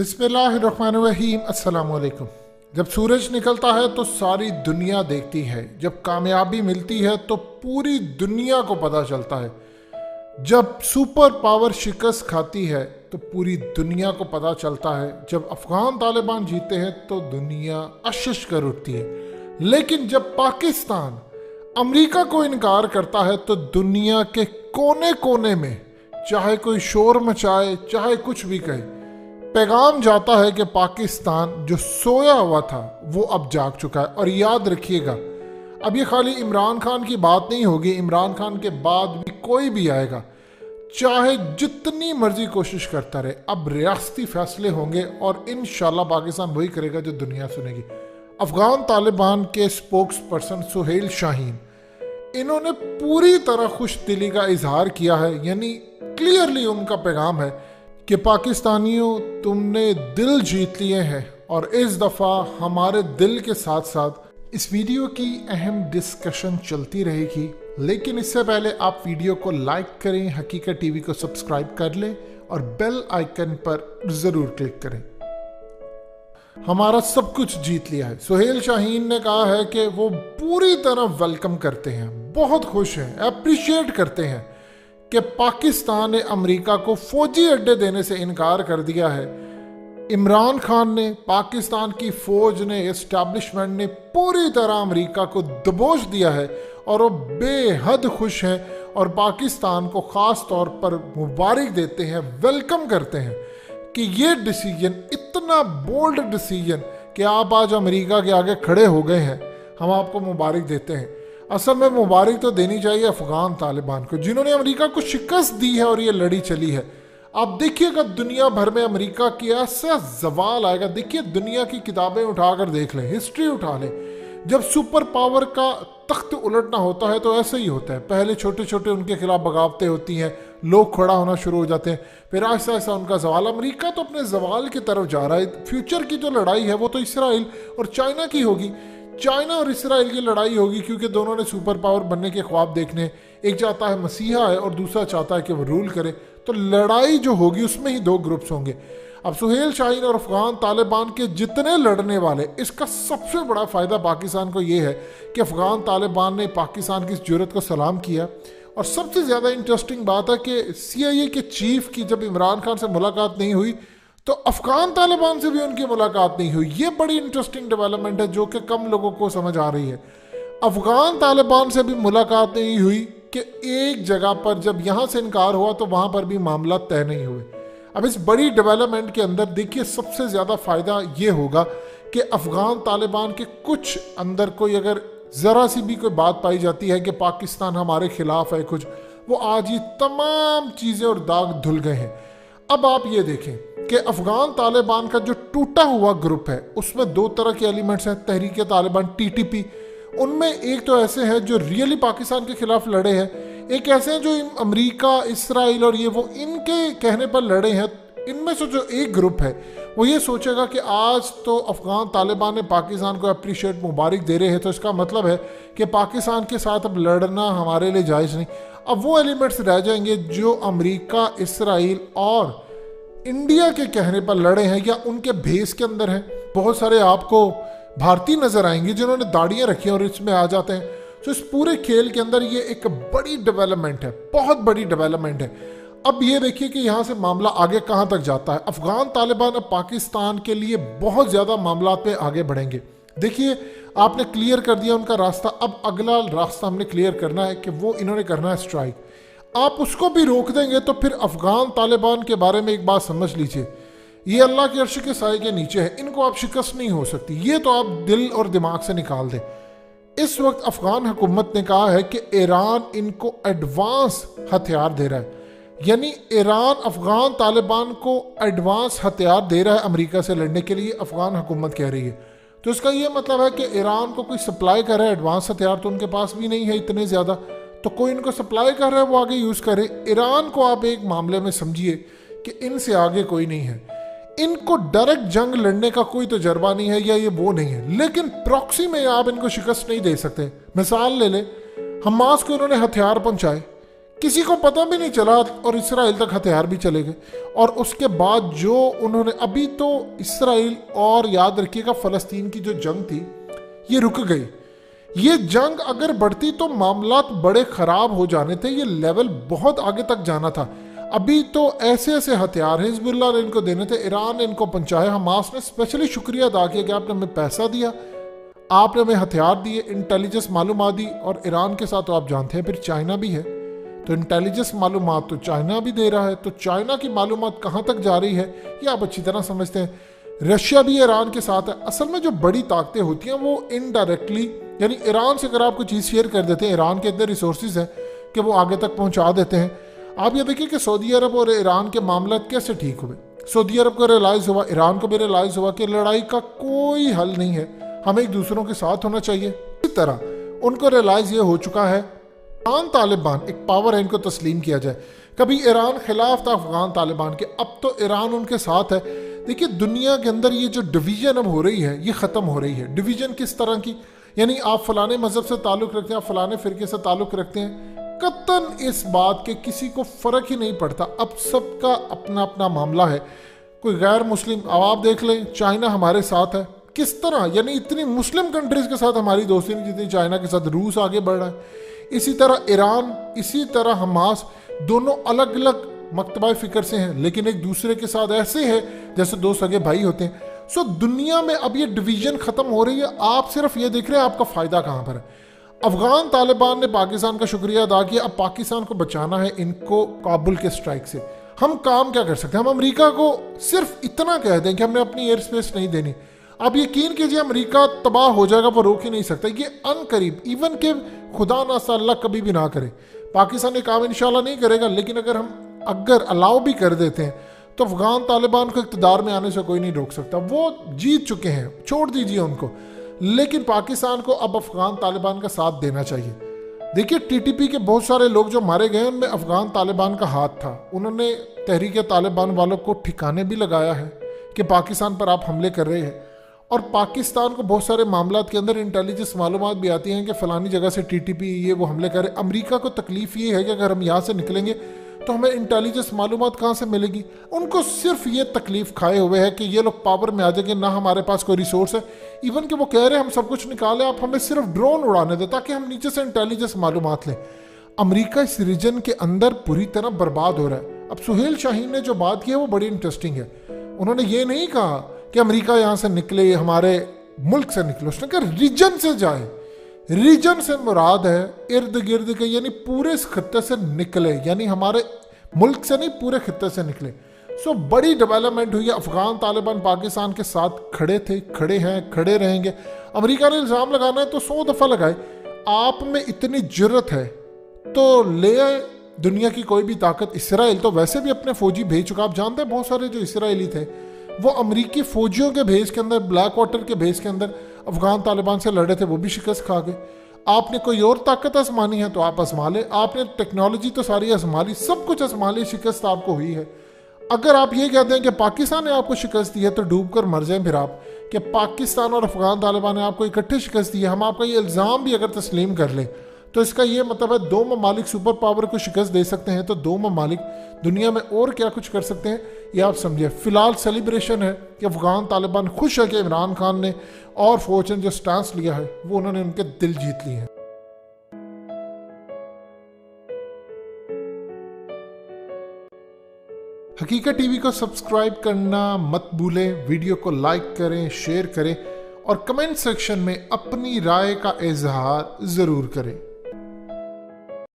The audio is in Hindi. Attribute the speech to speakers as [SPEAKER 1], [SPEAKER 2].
[SPEAKER 1] बिस्मिल्लाहिर्रहमानिर्रहीम। अस्सलाम वालेकुम। जब सूरज निकलता है तो सारी दुनिया देखती है, जब कामयाबी मिलती है तो पूरी दुनिया को पता चलता है, जब सुपर पावर शिकस्त खाती है तो पूरी दुनिया को पता चलता है, जब अफगान तालिबान जीते हैं तो दुनिया अशश कर उठती है। लेकिन जब पाकिस्तान अमेरिका को इनकार करता है तो दुनिया के कोने कोने में चाहे कोई शोर मचाए, चाहे कुछ भी कहे, पैगाम जाता है कि पाकिस्तान जो सोया हुआ था वो अब जाग चुका है। और याद रखिएगा, अब ये खाली इमरान खान की बात नहीं होगी, इमरान खान के बाद भी कोई भी आएगा, चाहे जितनी मर्जी कोशिश करता रहे, अब रियासती फैसले होंगे और इंशाल्लाह पाकिस्तान वही करेगा जो दुनिया सुनेगी। अफगान तालिबान के स्पोक्स पर्सन सुहेल शाहीन, इन्होंने पूरी तरह खुश दिली का इजहार किया है, यानी क्लियरली उनका पैगाम है कि पाकिस्तानियों तुमने दिल जीत लिए हैं और इस दफ़ा हमारे दिल के साथ साथ इस वीडियो की अहम डिस्कशन चलती रहेगी। लेकिन इससे पहले आप वीडियो को लाइक करें, हकीकत टीवी को सब्सक्राइब कर लें और बेल आइकन पर ज़रूर क्लिक करें। हमारा सब कुछ जीत लिया है। सुहेल शाहीन ने कहा है कि वो पूरी तरह वेलकम करते हैं, बहुत खुश हैं, अप्रिशिएट करते हैं कि पाकिस्तान ने अमेरिका को फौजी अड्डे देने से इनकार कर दिया है। इमरान खान ने, पाकिस्तान की फौज ने, एस्टैब्लिशमेंट ने पूरी तरह अमेरिका को दबोच दिया है और वो बेहद खुश हैं और पाकिस्तान को ख़ास तौर पर मुबारक देते हैं, वेलकम करते हैं कि ये डिसीजन, इतना बोल्ड डिसीजन कि आप आज अमेरिका के आगे खड़े हो गए हैं, हम आपको मुबारक देते हैं। असल में मुबारक तो देनी चाहिए अफगान तालिबान को, जिन्होंने अमेरिका को शिकस्त दी है और ये लड़ी चली है। आप देखिएगा दुनिया भर में अमेरिका की ऐसा जवाल आएगा। देखिए, दुनिया की किताबें उठाकर देख लें, हिस्ट्री उठा लें, जब सुपर पावर का तख्त उलटना होता है तो ऐसे ही होता है। पहले छोटे छोटे उनके खिलाफ बगावतें होती हैं, लोग खड़ा होना शुरू हो जाते हैं, फिर ऐसा ऐसा उनका जवाल। अमेरिका तो अपने जवाल की तरफ जा रहा है। फ्यूचर की जो लड़ाई है वो तो इसराइल और चाइना की होगी। चाइना और इसराइल की लड़ाई होगी क्योंकि दोनों ने सुपर पावर बनने के ख्वाब देखने, एक चाहता है मसीहा है और दूसरा चाहता है कि वो रूल करे। तो लड़ाई जो होगी उसमें ही दो ग्रुप्स होंगे। अब सुहेल शाहीन और अफगान तालिबान के जितने लड़ने वाले, इसका सबसे बड़ा फ़ायदा पाकिस्तान को ये है कि अफगान तालिबान ने पाकिस्तान की इस जुर्रत को सलाम किया। और सबसे ज़्यादा इंटरेस्टिंग बात है कि CIA के चीफ की जब इमरान खान से मुलाकात नहीं हुई तो अफगान तालिबान से भी उनकी मुलाकात नहीं हुई। ये बड़ी इंटरेस्टिंग डेवलपमेंट है जो कि कम लोगों को समझ आ रही है। अफगान तालिबान से भी मुलाकात नहीं हुई कि एक जगह पर जब यहाँ से इनकार हुआ तो वहाँ पर भी मामला तय नहीं हुए। अब इस बड़ी डेवलपमेंट के अंदर देखिए, सबसे ज़्यादा फ़ायदा ये होगा कि अफगान तालिबान के कुछ अंदर कोई अगर ज़रा सी भी कोई बात पाई जाती है कि पाकिस्तान हमारे खिलाफ है कुछ, वो आज ये तमाम चीज़ें और दाग धुल गए हैं। अब आप ये देखें कि अफगान तालिबान का जो टूटा हुआ ग्रुप है उसमें दो तरह के एलिमेंट्स हैं। तहरीक तालिबान TTP, उनमें एक तो ऐसे हैं जो रियली पाकिस्तान के खिलाफ लड़े हैं, एक ऐसे हैं जो अमेरिका, इसराइल और ये वो इनके कहने पर लड़े हैं। इनमें से जो एक ग्रुप है वो ये सोचेगा कि आज तो अफगान तालिबान ने पाकिस्तान को अप्रिशिएट मुबारक दे रहे हैं, तो इसका मतलब है कि पाकिस्तान के साथ अब लड़ना हमारे लिए जायज़ नहीं। अब वो एलिमेंट्स रह जाएंगे जो अमेरिका, इसराइल और इंडिया के कहने पर लड़े हैं या उनके भेस के अंदर हैं। बहुत सारे आपको भारतीय नजर आएंगे जिन्होंने दाढ़ियां रखी हैं और इसमें आ जाते हैं। तो इस पूरे खेल के अंदर ये एक बड़ी डेवलपमेंट है, बहुत बड़ी डेवलपमेंट है। अब ये देखिए कि यहाँ से मामला आगे कहाँ तक जाता है। अफगान तालिबान अब पाकिस्तान के लिए बहुत ज़्यादा मामला पे आगे बढ़ेंगे। देखिए, आपने क्लियर कर दिया उनका रास्ता, अब अगला रास्ता हमने क्लियर करना है कि वो इन्होंने करना है स्ट्राइक। आप उसको भी रोक देंगे तो फिर अफगान तालिबान के बारे में एक बात समझ लीजिए, ये अल्लाह के अर्श के साए के नीचे है, इनको आप शिकस्त नहीं हो सकती। ये तो आप दिल और दिमाग से निकाल दें। इस वक्त अफगान हुकूमत ने कहा है कि ईरान इनको एडवांस हथियार दे रहा है, यानी ईरान अफगान तालिबान को एडवांस हथियार दे रहा है अमेरिका से लड़ने के लिए, अफगान हुकूमत कह रही है। तो इसका ये मतलब है कि ईरान को कोई सप्लाई कर रहा है एडवांस हथियार, तो उनके पास भी नहीं है इतने ज़्यादा, तो कोई इनको सप्लाई कर रहा है वो आगे यूज़ करे। ईरान को आप एक मामले में समझिए कि इनसे आगे कोई नहीं है, इनको डायरेक्ट जंग लड़ने का कोई तजर्बा नहीं है या ये वो नहीं है, लेकिन प्रॉक्सी में आप इनको शिकस्त नहीं दे सकते। मिसाल ले लें, हमास को इन्होंने हथियार पहुंचाए, किसी को पता भी नहीं चला और इसराइल तक हथियार भी चले गए। और उसके बाद जो उन्होंने अभी तो इसराइल और याद रखिएगा फ़लस्तीन की जो जंग थी ये रुक गई। ये जंग अगर बढ़ती तो मामलात बड़े ख़राब हो जाने थे, ये लेवल बहुत आगे तक जाना था। अभी तो ऐसे ऐसे हथियार हिजबुल्लाह ने इनको देने थे, ईरान ने इनको पहुंचाया, हमास ने स्पेशली शुक्रिया अदा किया कि आपने हमें पैसा दिया, आपने हमें हथियार दिए, इंटेलिजेंस मालूमात दी। और ईरान के साथ तो आप जानते हैं फिर चाइना भी है, तो इंटेलिजेंस मालूमात तो चाइना भी दे रहा है। तो चाइना की मालूमात कहाँ तक जा रही है ये आप अच्छी तरह समझते हैं। रशिया भी ईरान के साथ है। असल में जो बड़ी ताकतें होती हैं वो इनडायरेक्टली, यानी ईरान से अगर आप कोई चीज़ शेयर कर देते हैं, ईरान के इतने रिसोर्सेज हैं कि वो आगे तक पहुंचा देते हैं। आप ये देखिए कि सऊदी अरब और ईरान के मामला कैसे ठीक हुए। सऊदी अरब को रियलाइज़ हुआ, ईरान को भी रियलाइज़ हुआ कि लड़ाई का कोई हल नहीं है, हमें एक दूसरों के साथ होना चाहिए। इसी तरह उनको रियलाइज़ ये हो चुका है अफगान तालिबान एक पावर है, इनको तस्लीम किया जाए। कभी ईरान खिलाफ था अफगान तालिबान के, अब तो ईरान उनके साथ है। देखिए दुनिया के अंदर ये जो डिवीजन अब हो रही है ये ख़त्म हो रही है। डिवीजन किस तरह की, यानी आप फलाने मज़हब से ताल्लुक़ रखते हैं, आप फलाने फ़िरके से ताल्लुक़ रखते हैं, कतन इस बात के किसी को फ़र्क ही नहीं पड़ता। अब सबका अपना अपना मामला है। कोई गैर मुस्लिम, अब आप देख लें चाइना हमारे साथ है किस तरह, यानी इतनी मुस्लिम कंट्रीज़ के साथ हमारी दोस्ती नहीं जितनी चाइना के साथ रूस आगे बढ़ रहा है। इसी तरह ईरान, इसी तरह हमास, दोनों अलग अलग मकतबा फ़िक्र से हैं लेकिन एक दूसरे के साथ ऐसे है जैसे दो सगे भाई होते हैं। सो दुनिया में अब ये डिवीज़न ख़त्म हो रही है। आप सिर्फ ये देख रहे हैं आपका फ़ायदा कहाँ पर है। अफगान तालिबान ने पाकिस्तान का शुक्रिया अदा किया, अब पाकिस्तान को बचाना है इनको काबुल के स्ट्राइक से। हम काम क्या कर सकते हैं, हम अमेरिका को सिर्फ इतना कह दें कि हमने अपनी एयर स्पेस नहीं देनी। आप यकीन कीजिए अमेरिका तबाह हो जाएगा, वो रोक ही नहीं सकता। ये अनकरीब, इवन के खुदा ना अल्लाह कभी भी ना करे, पाकिस्तान ये काम इंशाल्लाह नहीं करेगा, लेकिन अगर अलाउ भी कर देते हैं तो अफगान तालिबान को इक़्तिदार में आने से कोई नहीं रोक सकता। वो जीत चुके हैं, छोड़ दीजिए उनको। लेकिन पाकिस्तान को अब अफगान तालिबान का साथ देना चाहिए। देखिए टीटीपी के बहुत सारे लोग जो मारे गए उनमें अफगान तालिबान का हाथ था। उन्होंने तहरीक तालिबान वालों को ठिकाने भी लगाया है कि पाकिस्तान पर आप हमले कर रहे हैं। और पाकिस्तान को बहुत सारे मामलात के अंदर इंटेलिजेंस मालूमात भी आती हैं कि फ़लानी जगह से टीटीपी ये वो हमले करे। अमेरिका को तकलीफ़ ये है कि अगर हम यहाँ से निकलेंगे तो हमें इंटेलिजेंस मालूमात कहाँ से मिलेगी। उनको सिर्फ ये तकलीफ़ खाए हुए है कि ये लोग पावर में आ जाएंगे, ना हमारे पास कोई रिसोर्स है। इवन कि वो कह रहे हैं हम सब कुछ निकालें, आप हमें सिर्फ ड्रोन उड़ाने दें ताकि हम नीचे से इंटेलिजेंस मालूमात लें। अमेरिका इस रीजन के अंदर पूरी तरह बर्बाद हो रहा है। अब सुहेल शाहीन ने जो बात की है वो बड़ी इंटरेस्टिंग है। उन्होंने ये नहीं कहा कि अमेरिका यहाँ से निकले, हमारे मुल्क से निकले, उसने कहा रीजन से जाए। रीजन से मुराद है इर्द गिर्द के, यानी पूरे इस खत्ते से निकले, यानी हमारे मुल्क से नहीं पूरे खत्ते से निकले। सो बड़ी डेवलपमेंट हुई है। अफगान तालिबान पाकिस्तान के साथ खड़े थे, खड़े हैं, खड़े रहेंगे। अमेरिका ने इल्ज़ाम लगाना है तो 100 दफ़ा लगाए। आप में इतनी जुर्रत है तो ले आए दुनिया की कोई भी ताकत। इसराइल तो वैसे भी अपने फौजी भेज चुका। आप जानते हैं बहुत सारे जो इसराइली थे वो अमरीकी फौजियों के भेज के अंदर, ब्लैक वाटर के भेज के अंदर अफगान तालिबान से लड़े थे, वो भी शिकस्त खा गए। आपने कोई और ताकत आजमानी है तो आप आजमा लें। आपने टेक्नोलॉजी तो सारी आजमा ली, सब कुछ आजमा ली, शिकस्त आपको हुई है। अगर आप ये कहते हैं कि पाकिस्तान ने आपको शिकस्त दी है तो डूब कर मर जाएं फिर आप, कि पाकिस्तान और अफगान तालिबान ने आपको इकट्ठे शिकस्त दी है। हम आपका ये इल्ज़ाम भी अगर तस्लीम कर लें तो इसका ये मतलब है दो ममालिक सुपर पावर को शिकस्त दे सकते हैं तो दो ममालिक दुनिया में और क्या कुछ कर सकते हैं ये आप समझिए। फिलहाल सेलिब्रेशन है कि अफगान तालिबान खुश है कि इमरान खान ने और फौज ने जो स्टांस लिया है वो उन्होंने उनके दिल जीत लिए हैं। हकीकत टीवी को सब्सक्राइब करना मत भूलें, वीडियो को लाइक करें, शेयर करें और कमेंट सेक्शन में अपनी राय का इजहार ज़रूर करें।